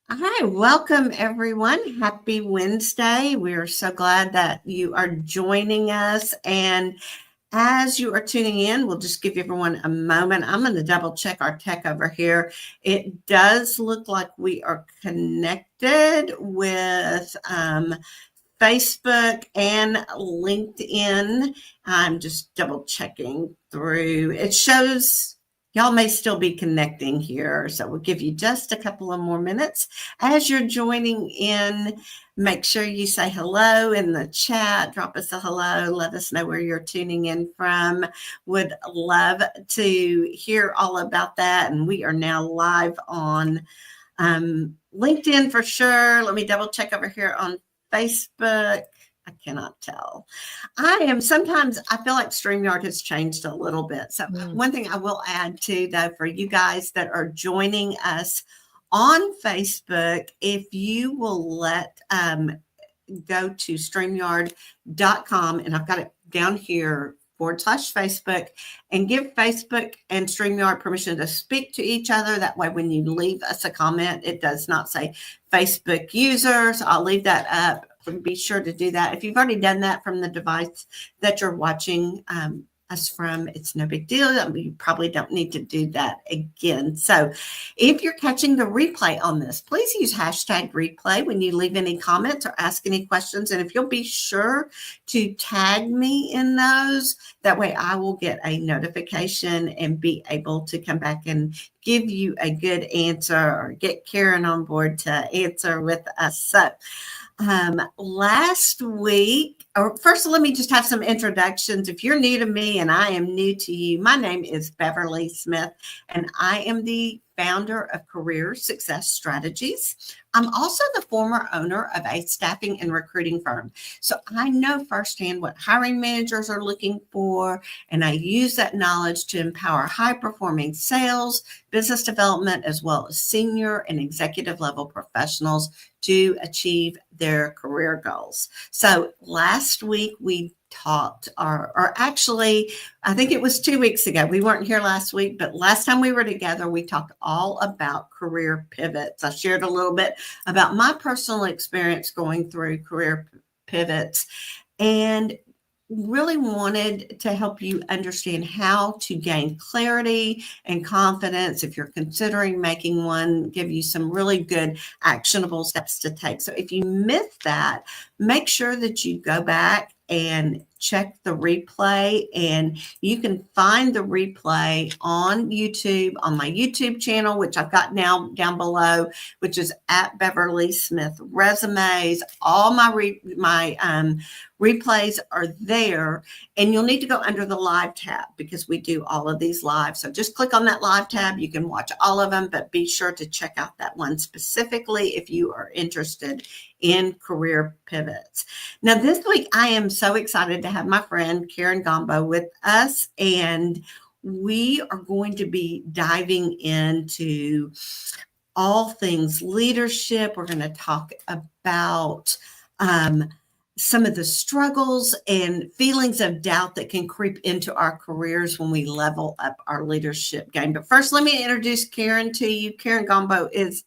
Hi, welcome everyone. Happy Wednesday. We're so glad that you are joining us. And as you are tuning in, we'll just give everyone a moment. I'm going to double check our tech over here. It does look like we are connected with Facebook and LinkedIn. I'm just double checking through. It shows y'all may still be connecting here. So we'll give you just a couple of more minutes. As you're joining in, make sure you say hello in the chat. Drop us a hello. Let us know where you're tuning in from. Would love to hear all about that. And we are now live on LinkedIn for sure. Let me double check over here on Facebook. I cannot tell. Sometimes I feel like StreamYard has changed a little bit. So one thing I will add too, though, for you guys that are joining us on Facebook, if you will go to StreamYard.com, and I've got it down here /Facebook, and give Facebook and StreamYard permission to speak to each other. That way, when you leave us a comment, it does not say Facebook users. I'll leave that up. Be sure to do that. If you've already done that from the device that you're watching us from, it's no big deal. You probably don't need to do that again. So if you're catching the replay on this, please use hashtag replay when you leave any comments or ask any questions. And if you'll be sure to tag me in those, that way I will get a notification and be able to come back and give you a good answer or get Karen on board to answer with us. So last week, or first, let me just have some introductions. If you're new to me and I am new to you, my name is Beverly Smith, and I am the founder of Career Success Strategies. I'm also the former owner of a staffing and recruiting firm. So I know firsthand what hiring managers are looking for, and I use that knowledge to empower high-performing sales, business development, as well as senior and executive level professionals to achieve their career goals. So last week we talked, or actually, I think it was 2 weeks ago. We weren't here last week, but last time we were together, we talked all about career pivots. I shared a little bit about my personal experience going through career pivots, and really wanted to help you understand how to gain clarity and confidence if you're considering making one, give you some really good actionable steps to take. So if you missed that, make sure that you go back and check the replay, and you can find the replay on YouTube, on my YouTube channel, which I've got now down below, which is at Beverly Smith Resumes. All my replays are there, and you'll need to go under the live tab because we do all of these live. So just click on that live tab. You can watch all of them, but be sure to check out that one specifically if you are interested in career pivots. Now, this week, I am so excited to have my friend Karen Gombault with us, and we are going to be diving into all things leadership. We're going to talk about some of the struggles and feelings of doubt that can creep into our careers when we level up our leadership game. But first, let me introduce Karen to you. Karen Gombault is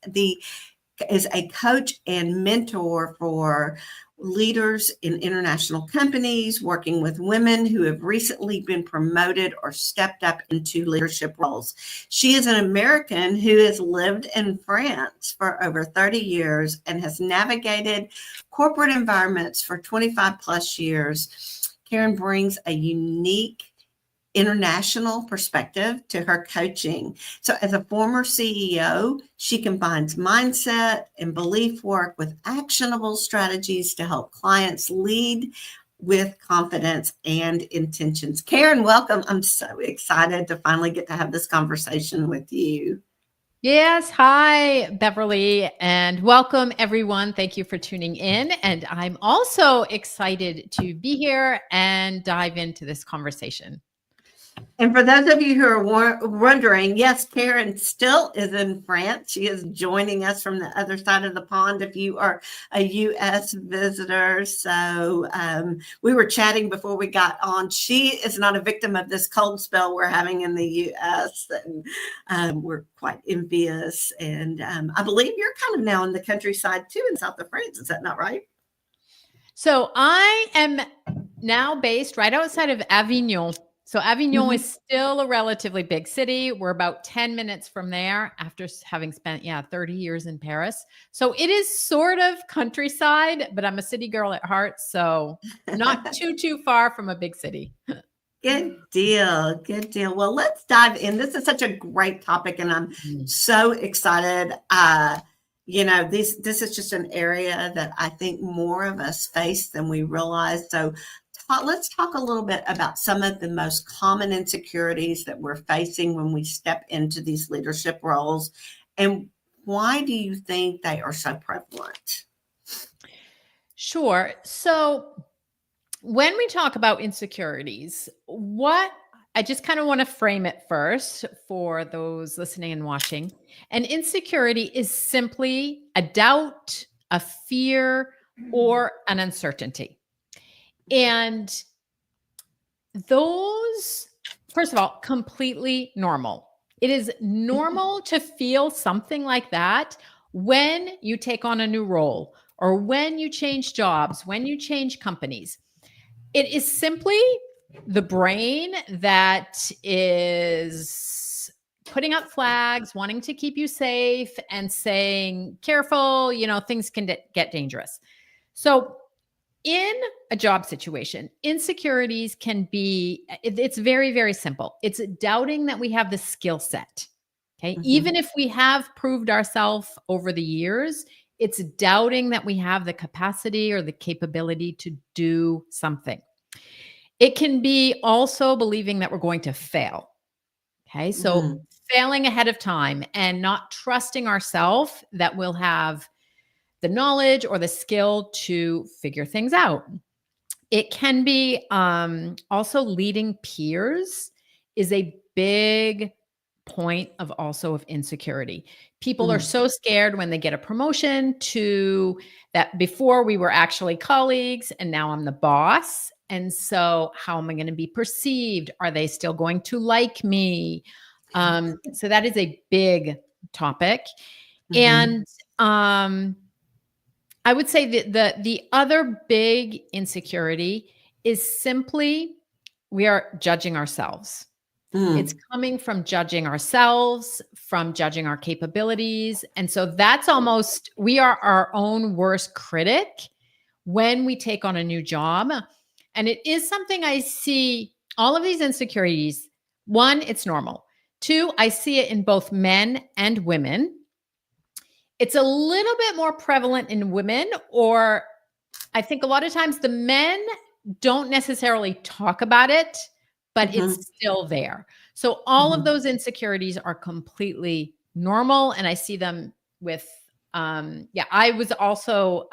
a coach and mentor for leaders in international companies, working with women who have recently been promoted or stepped up into leadership roles. She is an American who has lived in France for over 30 years and has navigated corporate environments for 25 plus years. Karen brings a unique international perspective to her coaching. So as a former CEO, she combines mindset and belief work with actionable strategies to help clients lead with confidence and intentions. Karen, welcome. I'm so excited to finally get to have this conversation with you. Yes. Hi, Beverly, and welcome everyone. Thank you for tuning in. And I'm also excited to be here and dive into this conversation. And for those of you who are wondering, yes, Karen still is in France. She is joining us from the other side of the pond if you are a U.S. visitor. So we were chatting before we got on. She is not a victim of this cold spell we're having in the U.S. And we're quite envious. And I believe you're kind of now in the countryside too in south of France. Is that not right? So I am now based right outside of Avignon. So Avignon is still a relatively big city. We're about 10 minutes from there after having spent, 30 years in Paris. So it is sort of countryside, but I'm a city girl at heart. So not too far from a big city. Good deal. Good deal. Well, let's dive in. This is such a great topic, and I'm so excited. This is just an area that I think more of us face than we realize. So let's talk a little bit about some of the most common insecurities that we're facing when we step into these leadership roles. And why do you think they are so prevalent? Sure. So when we talk about insecurities, I just kind of want to frame it first for those listening and watching. An insecurity is simply a doubt, a fear, or an uncertainty. And those, first of all, completely normal. It is normal to feel something like that when you take on a new role or when you change jobs, when you change companies. It is simply the brain that is putting up flags, wanting to keep you safe and saying, careful, things can get dangerous. So in a job situation, insecurities can be, it's very, very simple. It's doubting that we have the skill set. Okay. Even if we have proved ourselves over the years, it's doubting that we have the capacity or the capability to do something. It can be also believing that we're going to fail. Okay. So failing ahead of time and not trusting ourselves that we'll have the knowledge or the skill to figure things out. It can be also leading peers is a big point of insecurity. People are so scared when they get a promotion to that before we were actually colleagues and now I'm the boss. And so how am I going to be perceived? Are they still going to like me? So that is a big topic. And I would say that the other big insecurity is simply we are judging ourselves. It's coming from judging ourselves, from judging our capabilities. And so that's almost, we are our own worst critic when we take on a new job. And it is something I see all of these insecurities. One, it's normal. Two, I see it in both men and women. It's a little bit more prevalent in women, or I think a lot of times the men don't necessarily talk about it, but it's still there. So all of those insecurities are completely normal. And I see them with, I was also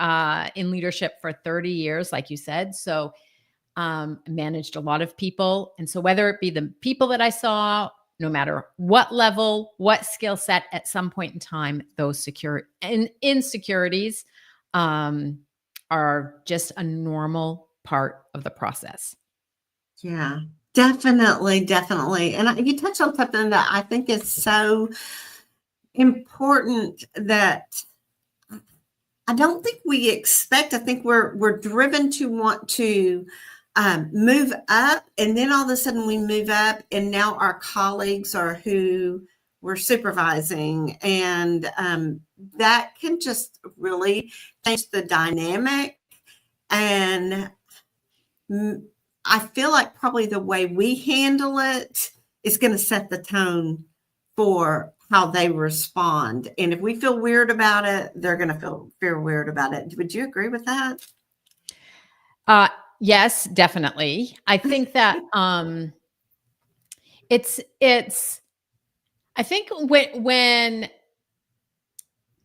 in leadership for 30 years, like you said. So managed a lot of people. And so whether it be the people that I saw, no matter what level, what skill set, at some point in time, those insecurities are just a normal part of the process. Yeah, definitely. And you touched on something that I think is so important that I don't think we expect. I think we're driven to want to move up, and then all of a sudden we move up, and now our colleagues are who we're supervising, and that can just really change the dynamic. And I feel like probably the way we handle it is going to set the tone for how they respond. And if we feel weird about it, they're going to feel weird about it. Would you agree with that? Yes, definitely. I think that it's I think when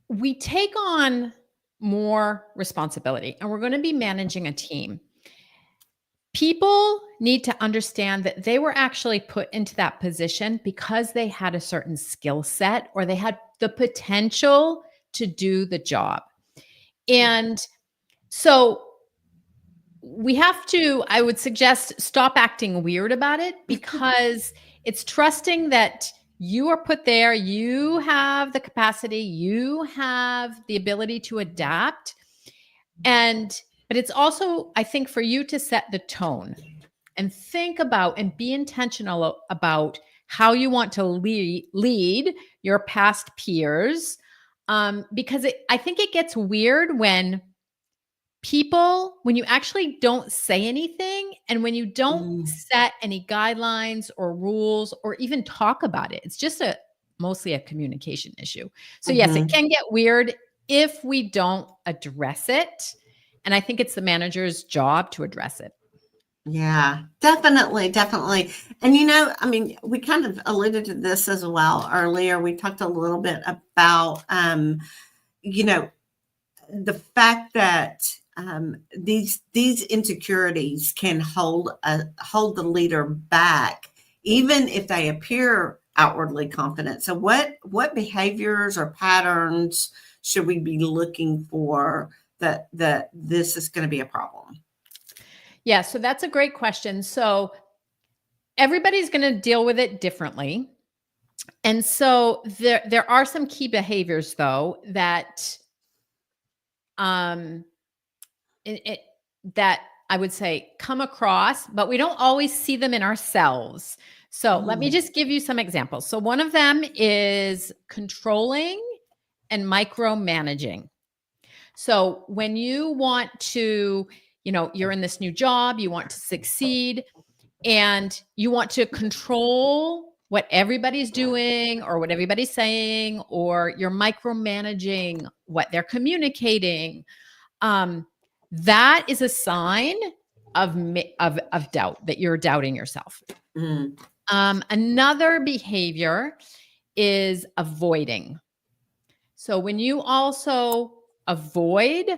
we take on more responsibility and we're going to be managing a team, People need to understand that they were actually put into that position because they had a certain skill set or they had the potential to do the job. And so we have to, I would suggest, stop acting weird about it, because it's trusting that you are put there, you have the capacity, you have the ability to adapt. But it's also, I think, for you to set the tone and think about and be intentional about how you want to lead your past peers. Because I think it gets weird when you actually don't say anything and when you don't set any guidelines or rules or even talk about it. It's just mostly a communication issue. So yes, it can get weird if we don't address it. And I think it's the manager's job to address it. Yeah, definitely, definitely. And I mean, we kind of alluded to this as well earlier. We talked a little bit about, the fact that these insecurities can hold the leader back, even if they appear outwardly confident. So, what behaviors or patterns should we be looking for that this is going to be a problem? Yeah, so that's a great question. So everybody's going to deal with it differently. And so there are some key behaviors, though, that that I would say come across, but we don't always see them in ourselves. So let me just give you some examples. So one of them is controlling and micromanaging. So when you want to, you're in this new job, you want to succeed, and you want to control what everybody's doing or what everybody's saying, or you're micromanaging what they're communicating, that is a sign of doubt, that you're doubting yourself. Another behavior is avoiding. So when you also avoid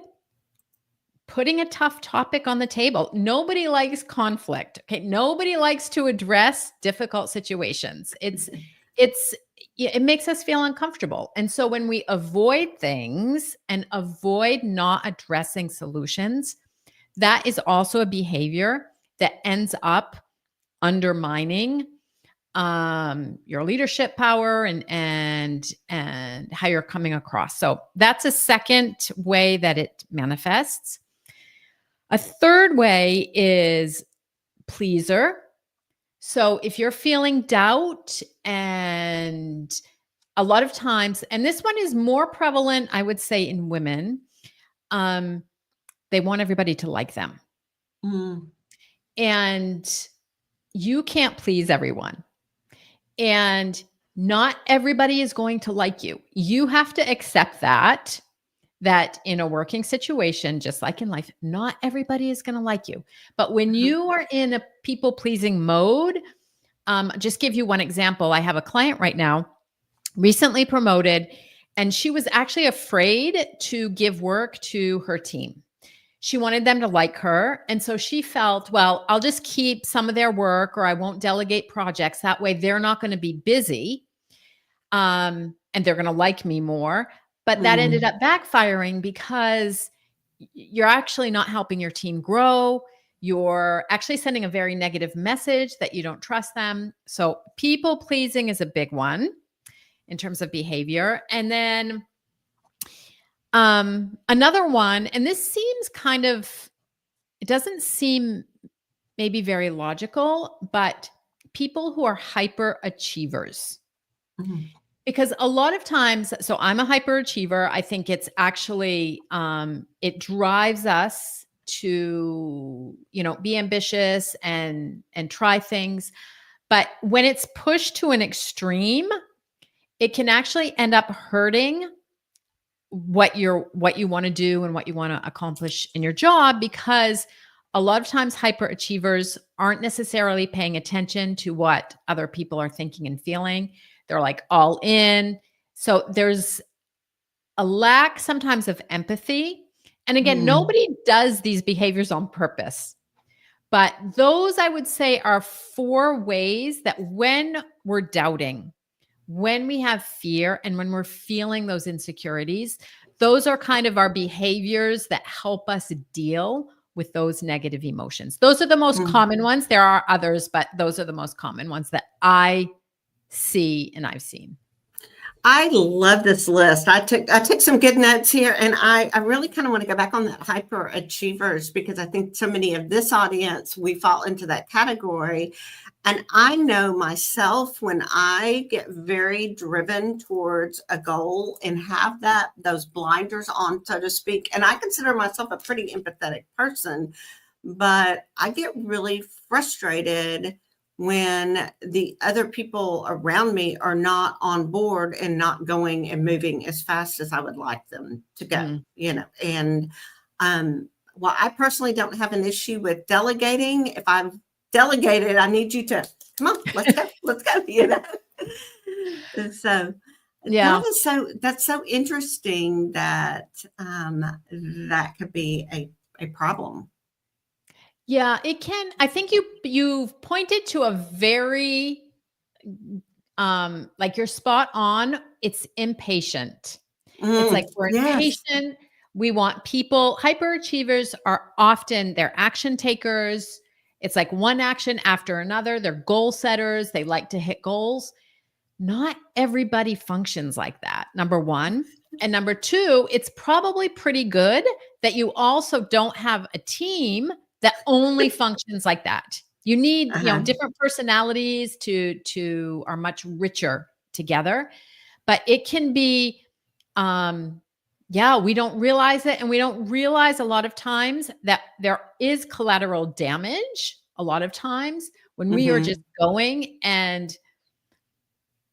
putting a tough topic on the table, nobody likes conflict. Okay. Nobody likes to address difficult situations. It makes us feel uncomfortable. And so when we avoid things and avoid not addressing solutions, that is also a behavior that ends up undermining your leadership power and how you're coming across. So that's a second way that it manifests. A third way is pleaser. So if you're feeling doubt, and a lot of times, and this one is more prevalent, I would say, in women, they want everybody to like them. And you can't please everyone. And not everybody is going to like you. You have to accept that in a working situation, just like in life, not everybody is going to like you. But when you are in a people-pleasing mode, just give you one example. I have a client right now, recently promoted, and she was actually afraid to give work to her team. She wanted them to like her. And so she felt, well, I'll just keep some of their work, or I won't delegate projects. That way they're not going to be busy. And they're going to like me more. But that ended up backfiring, because you're actually not helping your team grow. You're actually sending a very negative message that you don't trust them. So people pleasing is a big one in terms of behavior. And then another one, and this seems it doesn't seem maybe very logical, but people who are hyper achievers. Because a lot of times, so I'm a hyperachiever. I think it's actually, it drives us to, be ambitious and try things. But when it's pushed to an extreme, it can actually end up hurting what you want to do and what you want to accomplish in your job, because a lot of times hyperachievers aren't necessarily paying attention to what other people are thinking and feeling. They're like all in. So there's a lack sometimes of empathy. And again, nobody does these behaviors on purpose, But those, I would say, are 4 ways that when we're doubting, when we have fear, and when we're feeling those insecurities, those are kind of our behaviors that help us deal with those negative emotions. Those are the most Mm. common ones. There are others, but those are the most common ones that I see and I've seen. I love this list. I took some good notes here, and I really kind of want to go back on that hyper achievers, because I think so many of this audience, we fall into that category. And I know myself, when I get very driven towards a goal and have those blinders on, so to speak, and I consider myself a pretty empathetic person, but I get really frustrated when the other people around me are not on board and not going and moving as fast as I would like them to go, Mm. and while I personally don't have an issue with delegating, if I've delegated, I need you to come on, let's go. And so Yeah. that's so interesting that that could be a problem. Yeah, it can. I think you've pointed to a very like you're spot on. It's impatient. It's like we're Yes. impatient. We want people, hyperachievers are often they're action takers. It's like one action after another. They're goal setters. They like to hit goals. Not everybody functions like that. Number 1. And number 2, it's probably pretty good that you also don't have a team that only functions like that. You need, Uh-huh. different personalities to are much richer together. But it can be yeah, we don't realize it, and we don't realize a lot of times that there is collateral damage a lot of times when we are just Mhm. going, and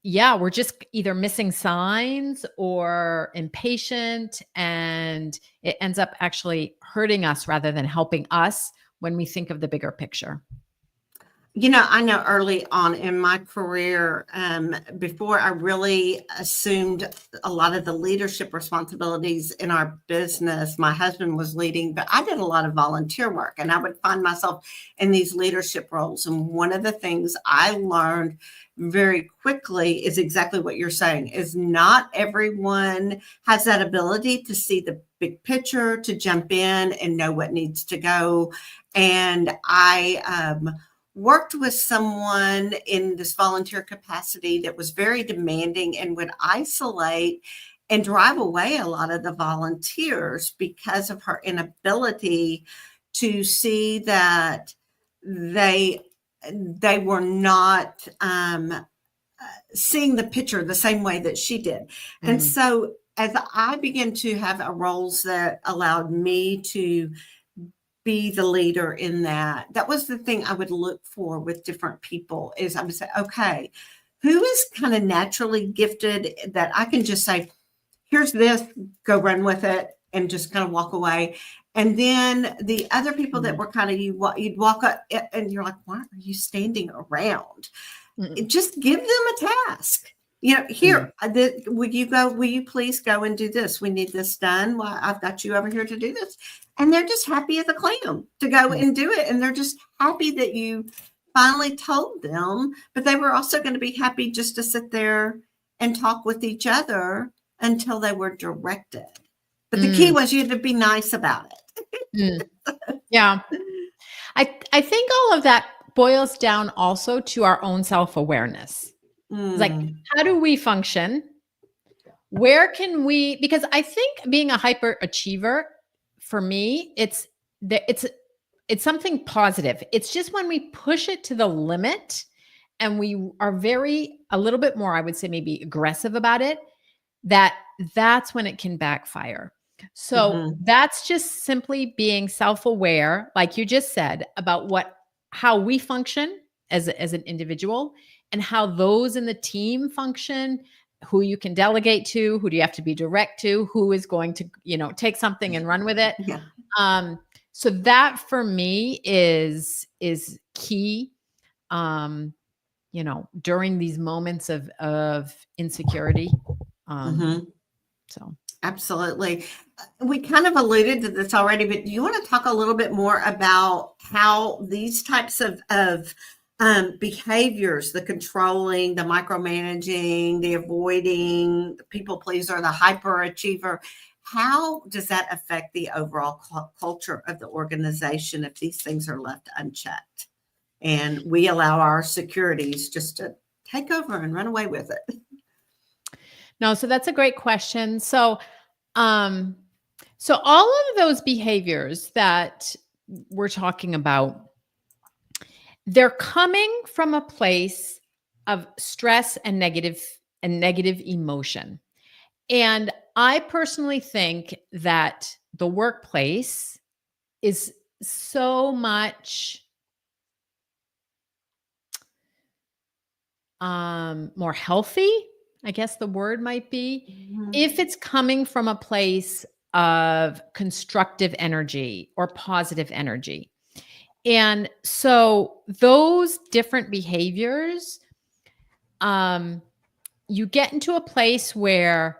yeah, we're just either missing signs or impatient, and it ends up actually hurting us rather than helping us when we think of the bigger picture. I know early on in my career, before I really assumed a lot of the leadership responsibilities in our business, my husband was leading, but I did a lot of volunteer work, and I would find myself in these leadership roles. And one of the things I learned very quickly is exactly what you're saying, is not everyone has that ability to see the big picture, to jump in and know what needs to go. And I worked with someone in this volunteer capacity that was very demanding and would isolate and drive away a lot of the volunteers because of her inability to see that they were not seeing the picture the same way that she did. And Mm, so as I began to have roles that allowed me to be the leader in that was the thing I would look for with different people, is I would say, okay, who is kind of naturally gifted that I can just say, here's this, go run with it, and just kind of walk away. And then the other people that mm, were kind of, you'd walk up and you're like, why are you standing around? mm, Just give them a task. mm, Here, will you please go and do this? We need this done. Well, I've got you over here to do this. And they're just happy as a clam to go mm, and do it. And they're just happy that you finally told them, but they were also going to be happy just to sit there and talk with each other until they were directed. But the key mm, was you had to be nice about mm. Yeah. I think all of that boils down also to our own self-awareness. it. It's like, how do we function? Where can we, because I think being a hyperachiever, for me, it's something positive. It's just when we push it to the limit and we are a little bit more, I would say maybe aggressive about it, that's when it can backfire. So Mhm. that's just simply being self-aware, like you just said, about how we function as an individual, and how those in the team function, who you can delegate to, who do you have to be direct to, who is going to, take something and run with it. Yeah. Um, so that for me is key. Um, during these moments of insecurity. Um, Mhm. So. Absolutely. We kind of alluded to this already, but do you want to talk a little bit more about how these types of behaviors, the controlling, the micromanaging, the avoiding, the people pleaser, the hyperachiever, how does that affect the overall culture of the organization if these things are left unchecked and we allow our securities just to take over and run away with it? No, so that's a great question. So all of those behaviors that we're talking about, they're coming from a place of stress and negative emotion. And I personally think that the workplace is so much more healthy, I guess the word might be, if it's coming from a place of constructive energy or positive energy. And so those different behaviors, you get into a place where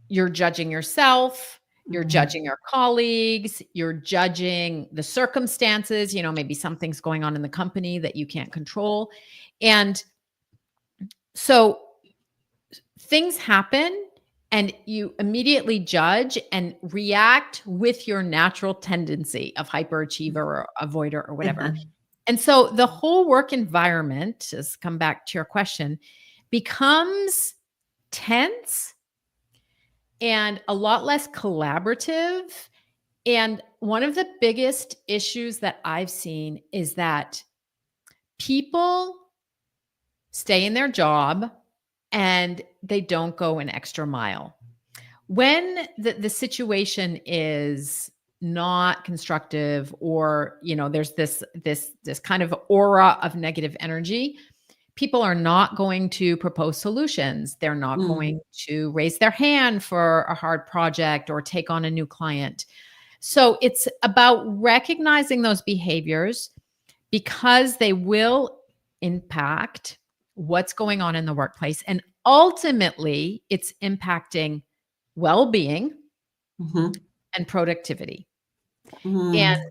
you're judging yourself, you're judging your colleagues, you're judging the circumstances, maybe something's going on in the company that you can't control. And so things happen and you immediately judge and react with your natural tendency of hyperachiever or avoider or whatever. And so the whole work environment, has come back to your question, becomes tense and a lot less collaborative. And one of the biggest issues that I've seen is that people stay in their job and they don't go an extra mile. When the situation is not constructive, or there's this kind of aura of negative energy, people are not going to propose solutions. They're not going to raise their hand for a hard project or take on a new client. So it's about recognizing those behaviors because they will impact what's going on in the workplace. And ultimately, it's impacting well-being and productivity. And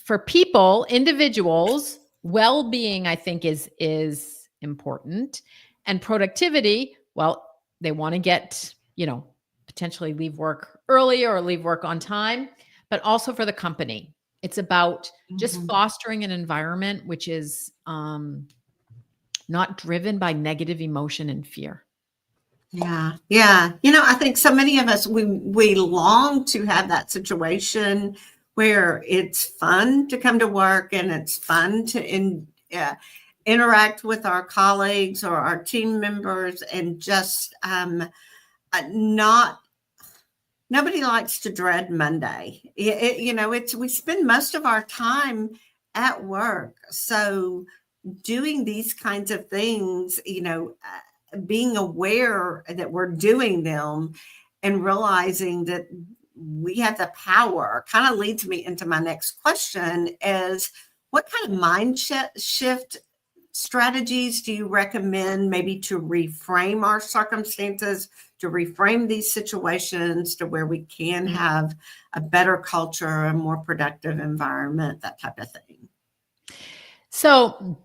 for people, individuals, well-being, I think, is important. And productivity, well, they want to get, potentially leave work early or leave work on time, but also for the company. It's about just fostering an environment which is not driven by negative emotion and fear. Yeah. Yeah. I think so many of us, we long to have that situation where it's fun to come to work and it's fun to interact with our colleagues or our team members, and just nobody likes to dread Monday. We spend most of our time at work. So doing these kinds of things, being aware that we're doing them and realizing that we have the power kind of leads me into my next question is, what kind of mind shift strategies do you recommend maybe to reframe our circumstances, to reframe these situations to where we can have a better culture, a more productive environment, that type of thing? So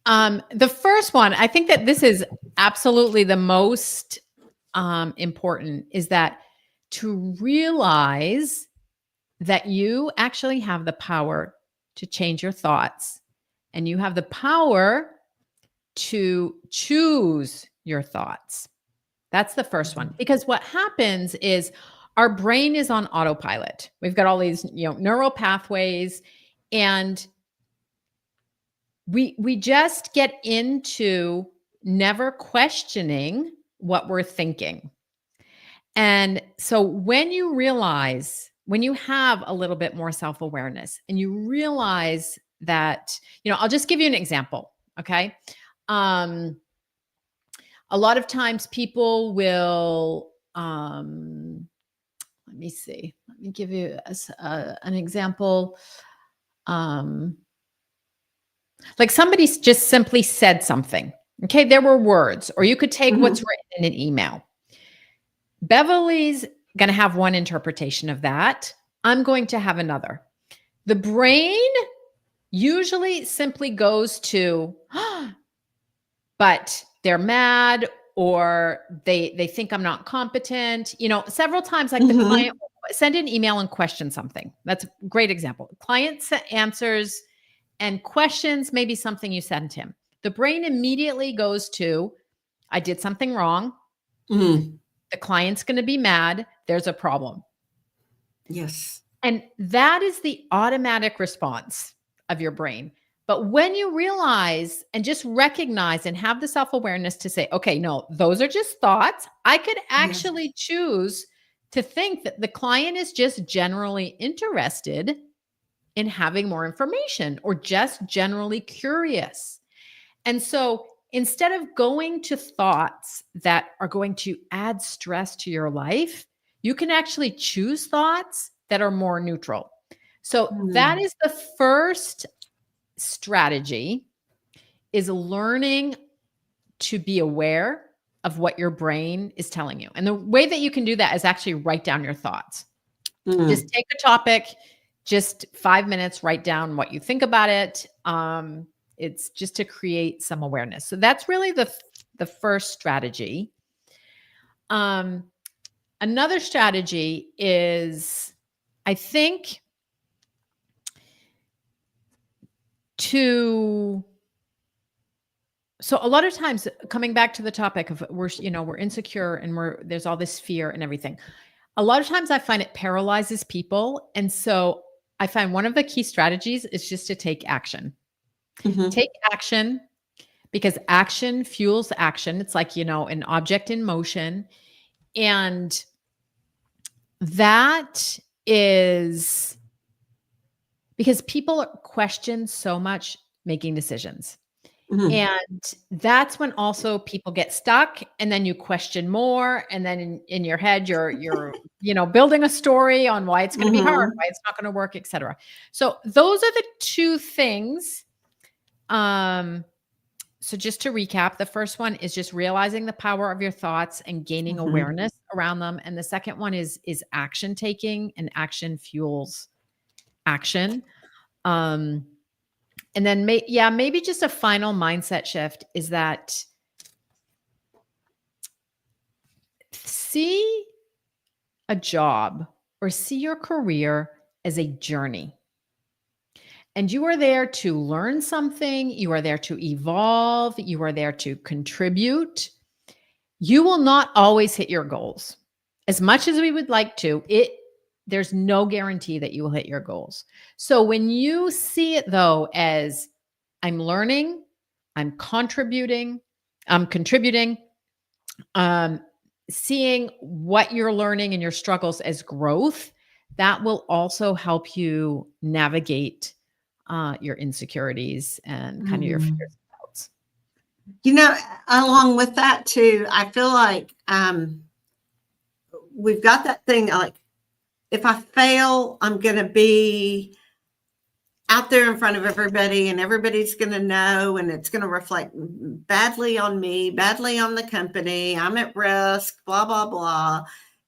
the first one, I think that this is absolutely the most important, is that to realize that you actually have the power to change your thoughts, and you have the power to choose your thoughts. That's the first one. Because what happens is our brain is on autopilot. We've got all these, neural pathways, and we just get into never questioning what we're thinking. And so when you have a little bit more self-awareness and you realize that, I'll just give you an example. Okay. A lot of times people will, let me see, let me give you an example. Like somebody just simply said something. Okay. There were words, or you could take what's written in an email. Beverly's going to have one interpretation of that. I'm going to have another. The brain usually simply goes to, but they're mad, or they think I'm not competent. Several times, like the client will send an email and question something. That's a great example. Client answers and questions maybe something you sent him. The brain immediately goes to, I did something wrong. The client's going to be mad. There's a problem. Yes. And that is the automatic response of your brain. But when you realize and just recognize and have the self-awareness to say, okay, no, those are just thoughts. I could actually choose to think that the client is just generally interested in having more information or just generally curious. And so instead of going to thoughts that are going to add stress to your life, you can actually choose thoughts that are more neutral. So that is the first strategy, is learning to be aware of what your brain is telling you. And the way that you can do that is actually write down your thoughts. Just take a topic, just 5 minutes, write down what you think about it. It's just to create some awareness. So that's really the first strategy. Another strategy is, I think, so a lot of times, coming back to the topic of we're insecure and there's all this fear and everything. A lot of times I find it paralyzes people. And so I find one of the key strategies is just to take action. Take action, because action fuels action. It's like, an object in motion. And that is because people question so much making decisions. And that's when also people get stuck, and then you question more. And then in your head, you're building a story on why it's going to be hard, why it's not going to work, etc. So those are the two things. So just to recap, the first one is just realizing the power of your thoughts and gaining awareness around them. And the second one is action taking, and action fuels action. And then maybe just a final mindset shift is that see a job or see your career as a journey. And you are there to learn something. You are there to evolve. You are there to contribute. You will not always hit your goals. As much as we would like to, there's no guarantee that you will hit your goals. So when you see it, though, as I'm learning, I'm contributing, seeing what you're learning and your struggles as growth, that will also help you navigate your insecurities and kind of your fears and doubts. Along with that too, I feel like we've got that thing like, if I fail, I'm going to be out there in front of everybody, and everybody's going to know, and it's going to reflect badly on me, badly on the company. I'm at risk, blah, blah, blah.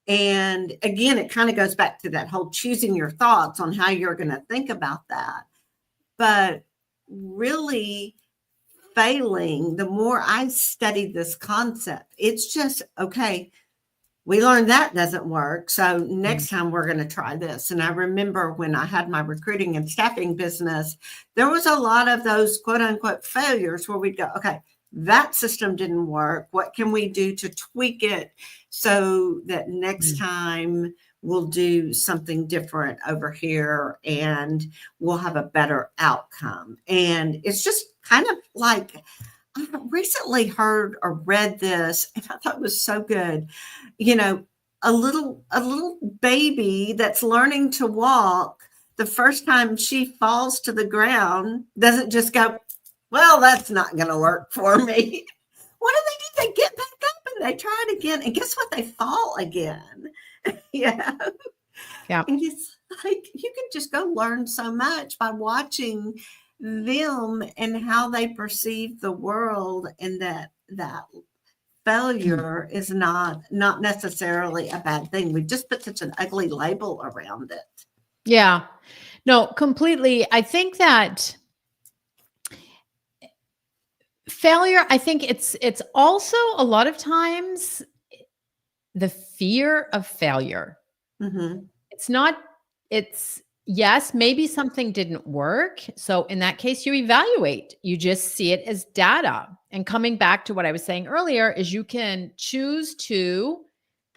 And again, it kind of goes back to that whole choosing your thoughts on how you're going to think about that. But really failing, the more I studied this concept, it's just, okay, we learned that doesn't work. So next time we're going to try this. And I remember when I had my recruiting and staffing business, there was a lot of those quote unquote failures where we'd go, okay, that system didn't work. What can we do to tweak it so that next time we'll do something different over here and we'll have a better outcome? And it's just kind of like, I recently heard or read this, and I thought it was so good. A little baby that's learning to walk, the first time she falls to the ground, doesn't just go, well, that's not going to work for me. What do? They get back up and they try it again. And guess what? They fall again. Yeah. And it's like, you can just go learn so much by watching them and how they perceive the world, and that failure is not necessarily a bad thing. We just put such an ugly label around it. Yeah. No, completely. I think that failure, I think it's also a lot of times the fear of failure. Mm-hmm. It's not, it's yes, maybe something didn't work. So in that case, you evaluate. You just see it as data. And coming back to what I was saying earlier is you can choose to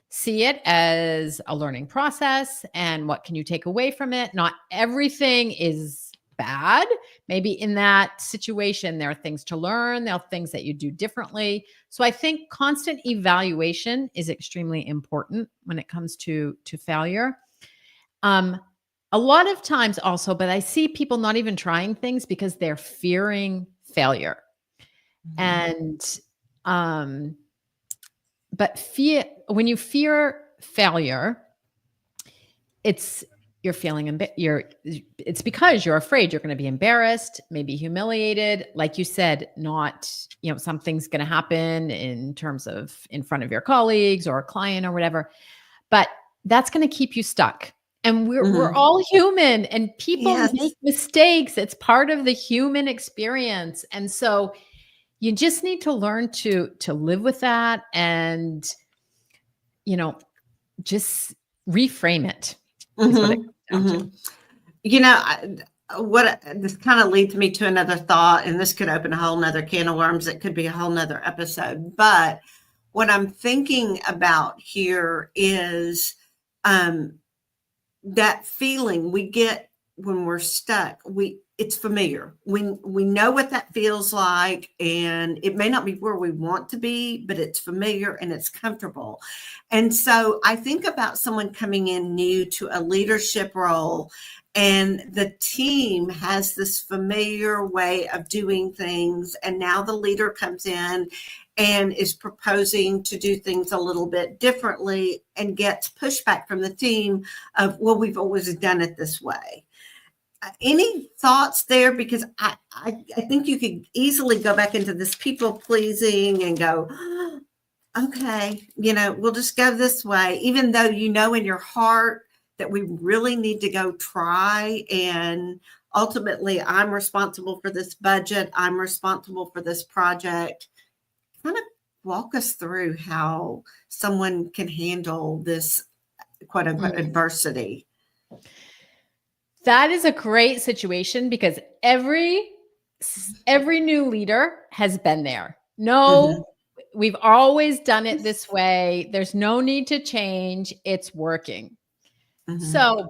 see it as a learning process and what can you take away from it. Not everything is bad. Maybe in that situation, there are things to learn, there are things that you do differently. So I think constant evaluation is extremely important when it comes to failure. A lot of times also, but I see people not even trying things because they're fearing failure. And but fear, when you fear failure, it's you're feeling it's because you're afraid you're going to be embarrassed, maybe humiliated, like you said, not, something's going to happen in terms of in front of your colleagues or a client or whatever, but that's going to keep you stuck. And we're all human and people Yes. make mistakes. It's part of the human experience. And so you just need to learn to live with that and, just reframe it. Is what it comes down to. What this kind of leads me to another thought, and this could open a whole nother can of worms. It could be a whole nother episode. But what I'm thinking about here is that feeling we get when we're stuck. It's familiar. We know what that feels like, and it may not be where we want to be, but it's familiar and it's comfortable. And so I think about someone coming in new to a leadership role, and the team has this familiar way of doing things, and now the leader comes in and is proposing to do things a little bit differently and gets pushback from the team of, well, we've always done it this way. Any thoughts there? Because I think you could easily go back into this people pleasing and go, okay, we'll just go this way, even though in your heart that we really need to go try. And ultimately, I'm responsible for this budget. I'm responsible for this project. Kind of walk us through how someone can handle this quote unquote adversity. That is a great situation because every new leader has been there. No, we've always done it this way. There's no need to change. It's working. So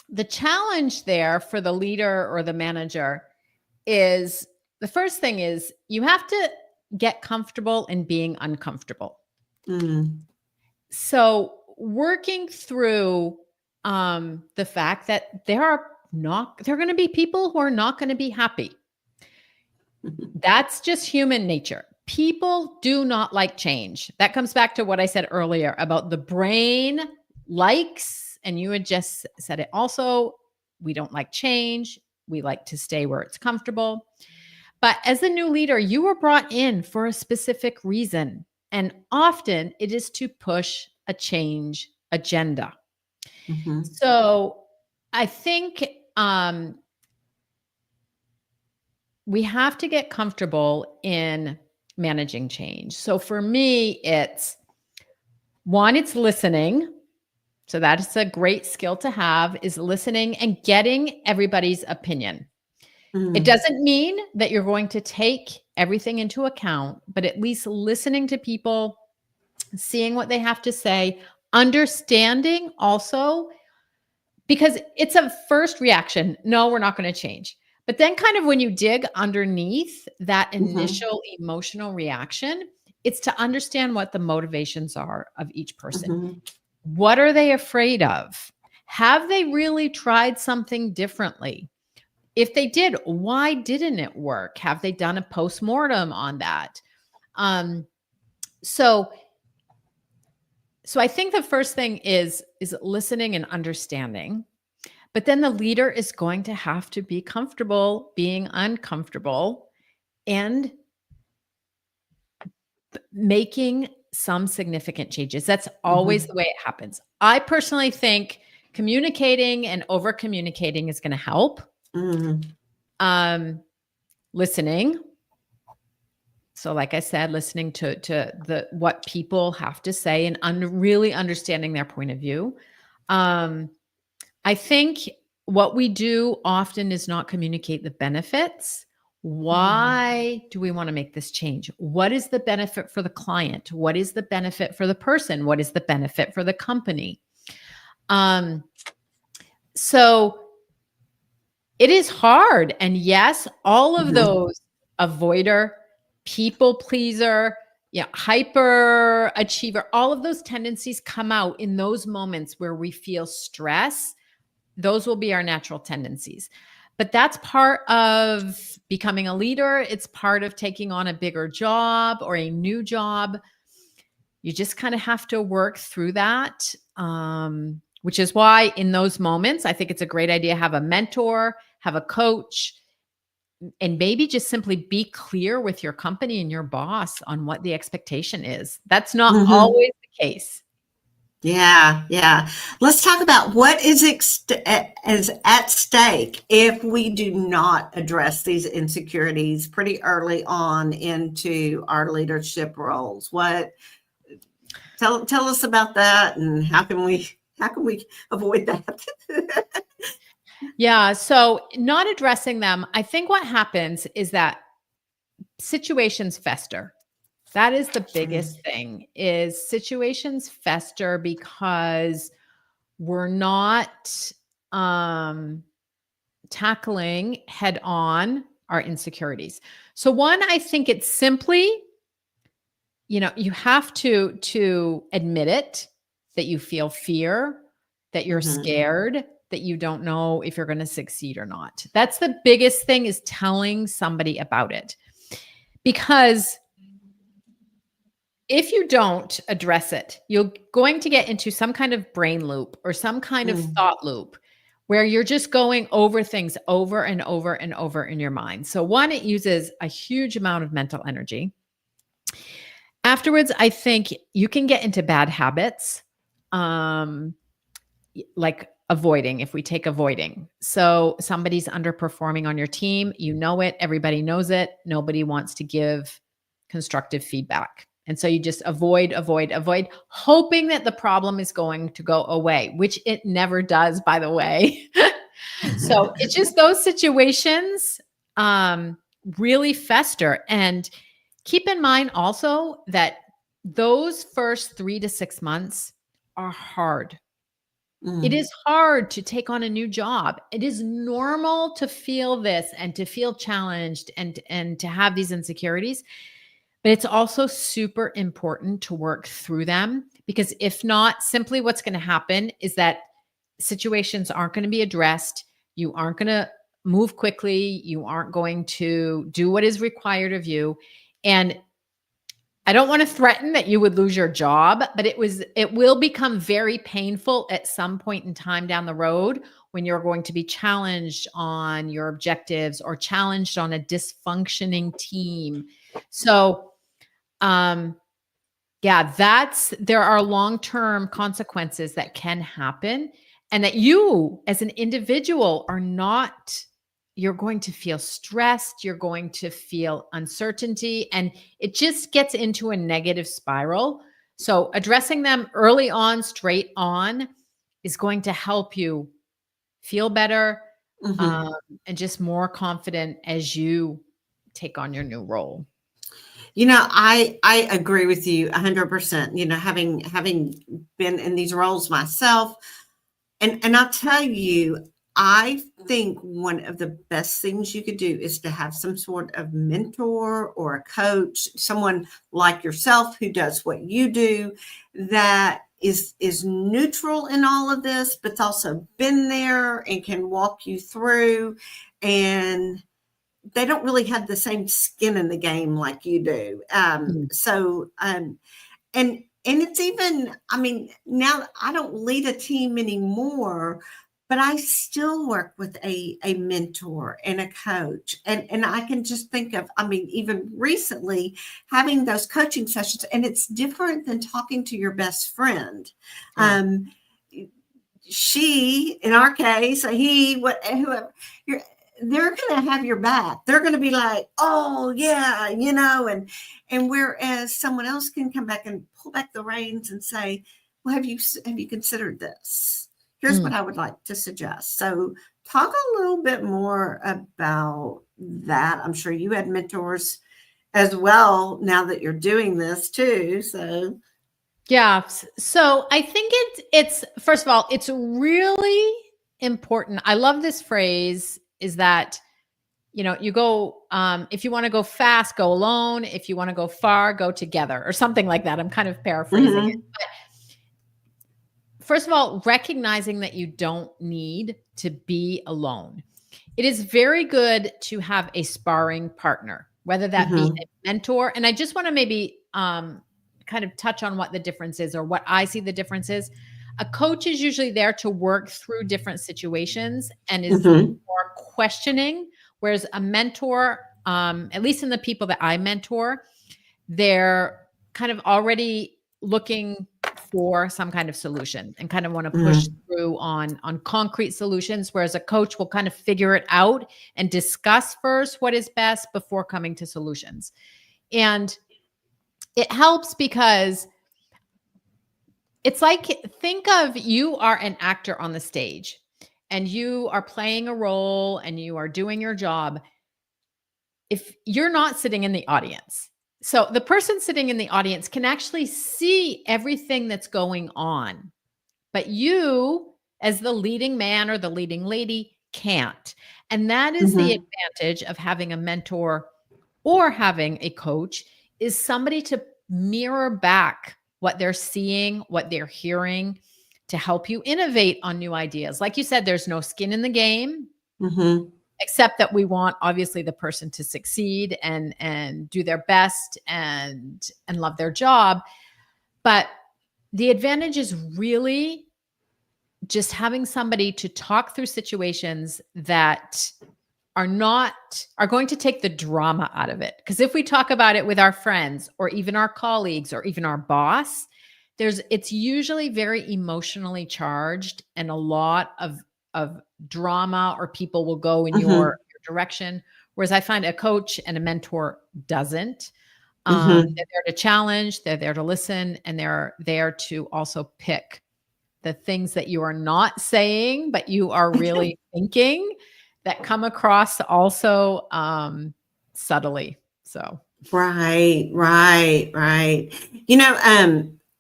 the challenge there for the leader or the manager is the first thing is you have to get comfortable in being uncomfortable. So working through the fact that there are going to be people who are not going to be happy. That's just human nature. People do not like change. That comes back to what I said earlier about the brain likes, and you had just said it also, we don't like change. We like to stay where it's comfortable. But as a new leader, you were brought in for a specific reason. And often it is to push a change agenda. So I think we have to get comfortable in managing change. So for me, it's listening. So that's a great skill to have, is listening and getting everybody's opinion. It doesn't mean that you're going to take everything into account, but at least listening to people, seeing what they have to say, understanding also, because it's a first reaction. No, we're not going to change. But then kind of when you dig underneath that initial emotional reaction, it's to understand what the motivations are of each person. What are they afraid of? Have they really tried something differently? If they did, why didn't it work? Have they done a postmortem on that? So I think the first thing is listening and understanding. But then the leader is going to have to be comfortable being uncomfortable and making some significant changes. That's always the way it happens. I personally think communicating and over communicating is going to help. Listening. So like I said, listening to the what people have to say and really understanding their point of view. I think what we do often is not communicate the benefits. Why do we want to make this change? What is the benefit for the client? What is the benefit for the person? What is the benefit for the company? So it is hard. And yes, all of those avoider, people pleaser, hyper achiever, all of those tendencies come out in those moments where we feel stress. Those will be our natural tendencies. But that's part of becoming a leader. It's part of taking on a bigger job or a new job. You just kind of have to work through that, which is why in those moments, I think it's a great idea to have a mentor, have a coach, and maybe just simply be clear with your company and your boss on what the expectation is. That's not always the case. Yeah. Let's talk about what is at stake if we do not address these insecurities pretty early on into our leadership roles. Tell us about that, and how can we avoid that? Yeah. So not addressing them, I think what happens is that situations fester. That is the biggest thing, is situations fester because we're not tackling head on our insecurities. So one, I think it's simply, you have to admit it, that you feel fear, that you're scared, that you don't know if you're going to succeed or not. That's the biggest thing, is telling somebody about it. Because if you don't address it, you're going to get into some kind of brain loop or some kind of thought loop where you're just going over things over and over and over in your mind. So one, it uses a huge amount of mental energy. Afterwards, I think you can get into bad habits, like avoiding, if we take avoiding. So somebody's underperforming on your team, you know it, everybody knows it, nobody wants to give constructive feedback. And so you just avoid, hoping that the problem is going to go away, which it never does, by the way. So it's just those situations really fester. And keep in mind also that those first 3 to 6 months are hard. It is hard to take on a new job. It is normal to feel this and to feel challenged and to have these insecurities. But it's also super important to work through them, because if not, simply what's going to happen is that situations aren't going to be addressed. You aren't going to move quickly. You aren't going to do what is required of you. And I don't want to threaten that you would lose your job, but it will become very painful at some point in time down the road, when you're going to be challenged on your objectives or challenged on a dysfunctioning team. So, there are long-term consequences that can happen, and that you as an individual you're going to feel stressed, you're going to feel uncertainty, and it just gets into a negative spiral. So addressing them early on, straight on, is going to help you feel better, and just more confident as you take on your new role. I agree with you 100%. Having been in these roles myself, and I'll tell you, I think one of the best things you could do is to have some sort of mentor or a coach, someone like yourself who does what you do, that is neutral in all of this, but's also been there and can walk you through. And they don't really have the same skin in the game like you do. And it's even, now I don't lead a team anymore, but I still work with a mentor and a coach. And I can just think of, I mean, even recently having those coaching sessions, and it's different than talking to your best friend. Yeah. She, in our case, he, whoever, they're going to have your back. They're going to be like, oh yeah, and whereas someone else can come back and pull back the reins and say, well, have you considered this? Here's what I would like to suggest. So talk a little bit more about that. I'm sure you had mentors as well now that you're doing this too. So yeah. So I think it's first of all, it's really important. I love this phrase is that, you go, if you want to go fast, go alone. If you want to go far, go together or something like that. I'm kind of paraphrasing it. But first of all, recognizing that you don't need to be alone. It is very good to have a sparring partner, whether that be a mentor. And I just want to maybe kind of touch on what the difference is or what I see the difference is. A coach is usually there to work through different situations and is more questioning, whereas a mentor, at least in the people that I mentor, they're kind of already looking for some kind of solution and kind of want to push through on concrete solutions, whereas a coach will kind of figure it out and discuss first what is best before coming to solutions. And it helps because it's like, think of you are an actor on the stage and you are playing a role and you are doing your job. If you're not sitting in the audience, so the person sitting in the audience can actually see everything that's going on, but you, as the leading man or the leading lady, can't. And that is the advantage of having a mentor or having a coach, is somebody to mirror back what they're seeing, what they're hearing, to help you innovate on new ideas. Like you said, there's no skin in the game. Except that we want obviously the person to succeed and do their best and love their job. But the advantage is really just having somebody to talk through situations that are going to take the drama out of it. Because if we talk about it with our friends or even our colleagues or even our boss, it's usually very emotionally charged and a lot of drama, or people will go in your direction. Whereas I find a coach and a mentor doesn't. They're there to challenge, they're there to listen, and they're there to also pick the things that you are not saying, but you are really thinking, that come across also subtly. So right.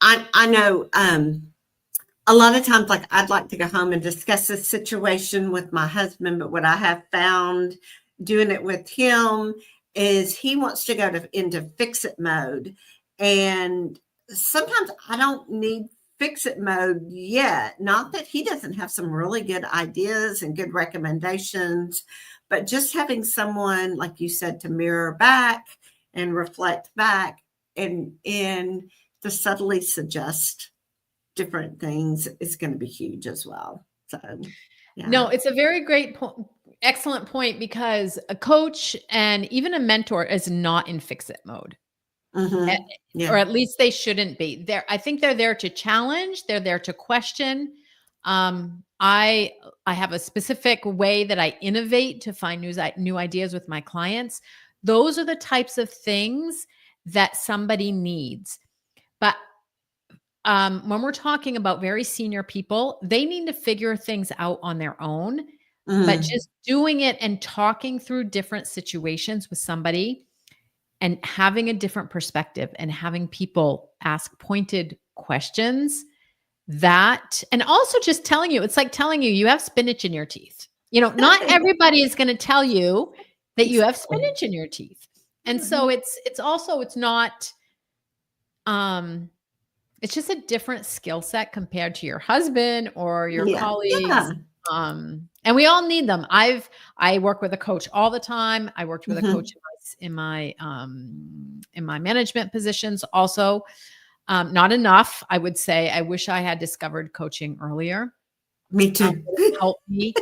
I know a lot of times, like, I'd like to go home and discuss this situation with my husband, but what I have found doing it with him is he wants to go into fix it mode. And sometimes I don't need fix it mode yet. Not that he doesn't have some really good ideas and good recommendations, but just having someone, like you said, to mirror back and reflect back and to subtly suggest different things is going to be huge as well. So, yeah. No, it's a very great excellent point, because a coach and even a mentor is not in fix it mode. Or at least they shouldn't be. I think they're there to challenge, they're there to question. I have a specific way that I innovate to find new ideas with my clients. Those are the types of things that somebody needs. But when we're talking about very senior people, they need to figure things out on their own. But just doing it and talking through different situations with somebody and having a different perspective and having people ask pointed questions, and also just telling you, it's like telling you have spinach in your teeth. Not everybody is going to tell you that you have spinach in your teeth. And so it's not, it's just a different skill set compared to your husband or your colleagues. And we all need them. I work with a coach all the time. I worked with a coach in my management positions also. Not enough, I would say. I wish I had discovered coaching earlier. Me too. That have helped me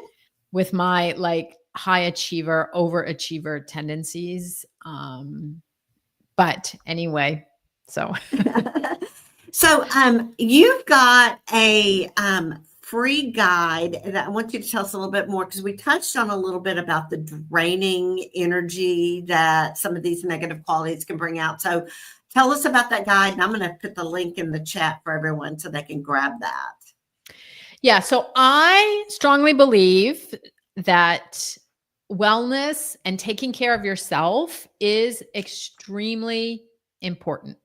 with my like high achiever, overachiever tendencies. But anyway, so So, you've got a free guide that I want you to tell us a little bit more, because we touched on a little bit about the draining energy that some of these negative qualities can bring out. So, tell us about that guide, and I'm going to put the link in the chat for everyone so they can grab that. yeah, so I strongly believe that wellness and taking care of yourself is extremely important.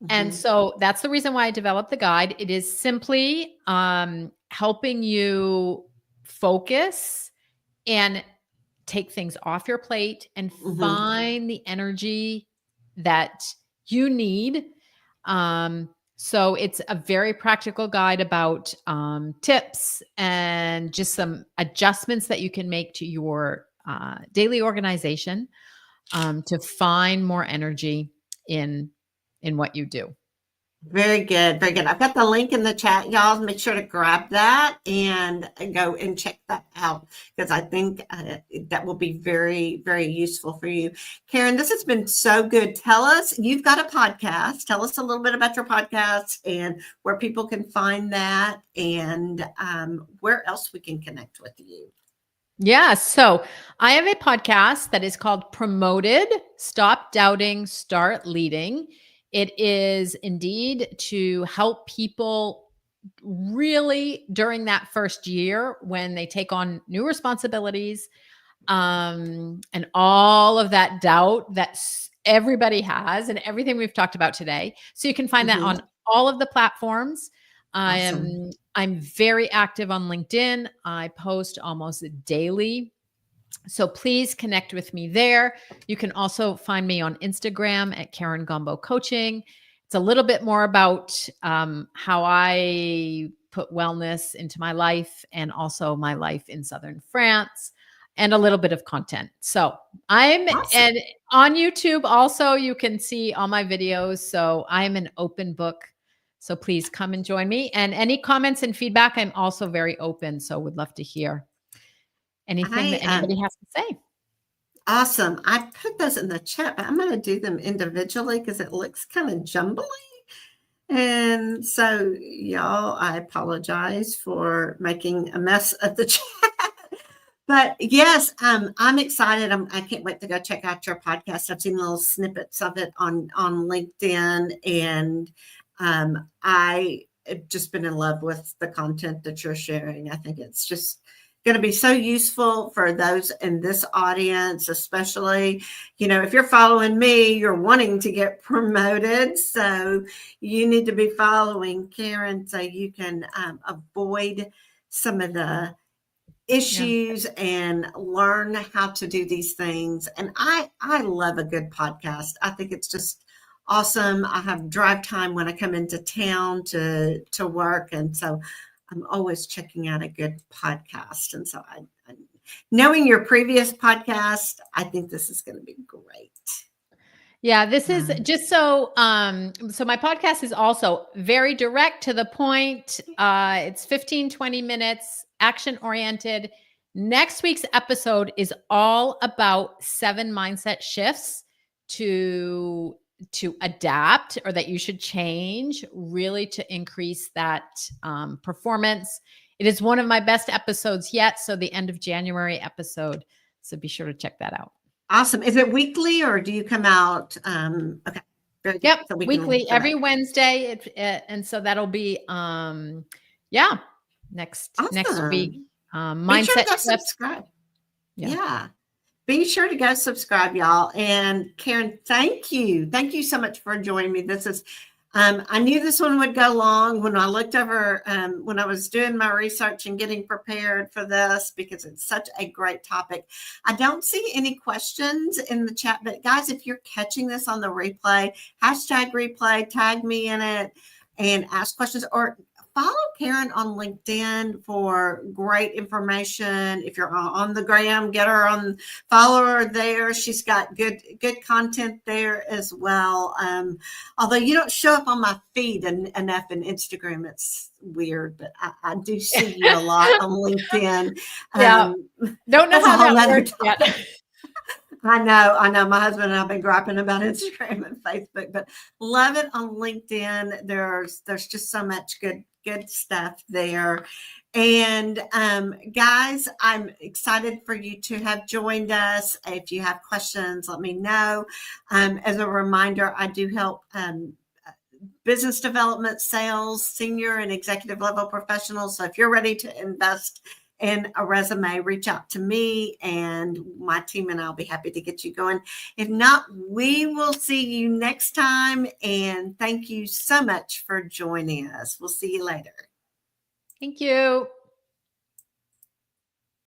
And Mhm. so that's the reason why I developed the guide. It is simply helping you focus and take things off your plate and Mhm. find the energy that you need. So it's a very practical guide about tips and just some adjustments that you can make to your daily organization to find more energy in what you do. Very good, very good. I've got the link in the chat, y'all. Make sure to grab that and go and check that out, because I think that will be very, very useful for you. Karen, this has been so good. Tell us, you've got a podcast. Tell us a little bit about your podcast and where people can find that, and where else we can connect with you. Yeah. So I have a podcast that is called Promoted Stop Doubting, Start Leading. It is indeed to help people really during that first year when they take on new responsibilities and all of that doubt that everybody has and everything we've talked about today. So you can find that Mhm. on all of the platforms. Awesome. I'm very active on LinkedIn. I post almost daily. So please connect with me there. You can also find me on Instagram at Karen Gombault Coaching. It's a little bit more about how I put wellness into my life and also my life in Southern France and a little bit of content. So I'm Awesome. and on YouTube also you can see all my videos. So I'm an open book. So please come and join me. And any comments and feedback, I'm also very open. So would love to hear anything that I anybody has to say. Awesome. I put those in the chat, but I'm going to do them individually because it looks kind of jumbly. And so, y'all, I apologize for making a mess of the chat. But yes, I'm excited. I can't wait to go check out your podcast. I've seen little snippets of it on LinkedIn, and I have just been in love with the content that you're sharing. I think it's just going to be so useful for those in this audience, especially, if you're following me, you're wanting to get promoted. So you need to be following Karen so you can avoid some of the Yeah. issues and learn how to do these things. And I love a good podcast. I think it's just awesome. I have drive time when I come into town to work, and so I'm always checking out a good podcast. And so I knowing your previous podcast, I think this is going to be great. Yeah, this is Um, just so my podcast is also very direct to the point. It's 15-20 minutes, action oriented. Next week's episode is all about 7 mindset shifts to adapt or that you should change really to increase that performance. It is one of my best episodes yet. So the end of January episode. So be sure to check that out. Awesome. Is it weekly or do you come out? Okay. Very good. Yep, So we can link weekly to every that. Wednesday, and so that'll be yeah, next week. Awesome. Be sure to Mindset go shifts. subscribe. Yeah. Yeah. Be sure to go subscribe, y'all. And Karen, thank you. Thank you so much for joining me. This is, I knew this one would go long when I looked over, when I was doing my research and getting prepared for this, because it's such a great topic. I don't see any questions in the chat, but guys, if you're catching this on the replay, hashtag replay, tag me in it and ask questions, or follow Karen on LinkedIn for great information. If you're on the gram, get her on, follow her there. She's got good content there as well. Although you don't show up on my feed enough in Instagram, it's weird, but I do see you a lot on LinkedIn. Yeah. Don't know how that works yet. I know. My husband and I have been griping about Instagram and Facebook, but love it on LinkedIn. There's just so much good stuff there. And guys, I'm excited for you to have joined us. If you have questions, let me know. As a reminder, I do help business development, sales, senior and executive level professionals. So if you're ready to invest in a resume, reach out to me and my team, and I'll be happy to get you going. If not, we will see you next time. And thank you so much for joining us. We'll see you later. Thank you.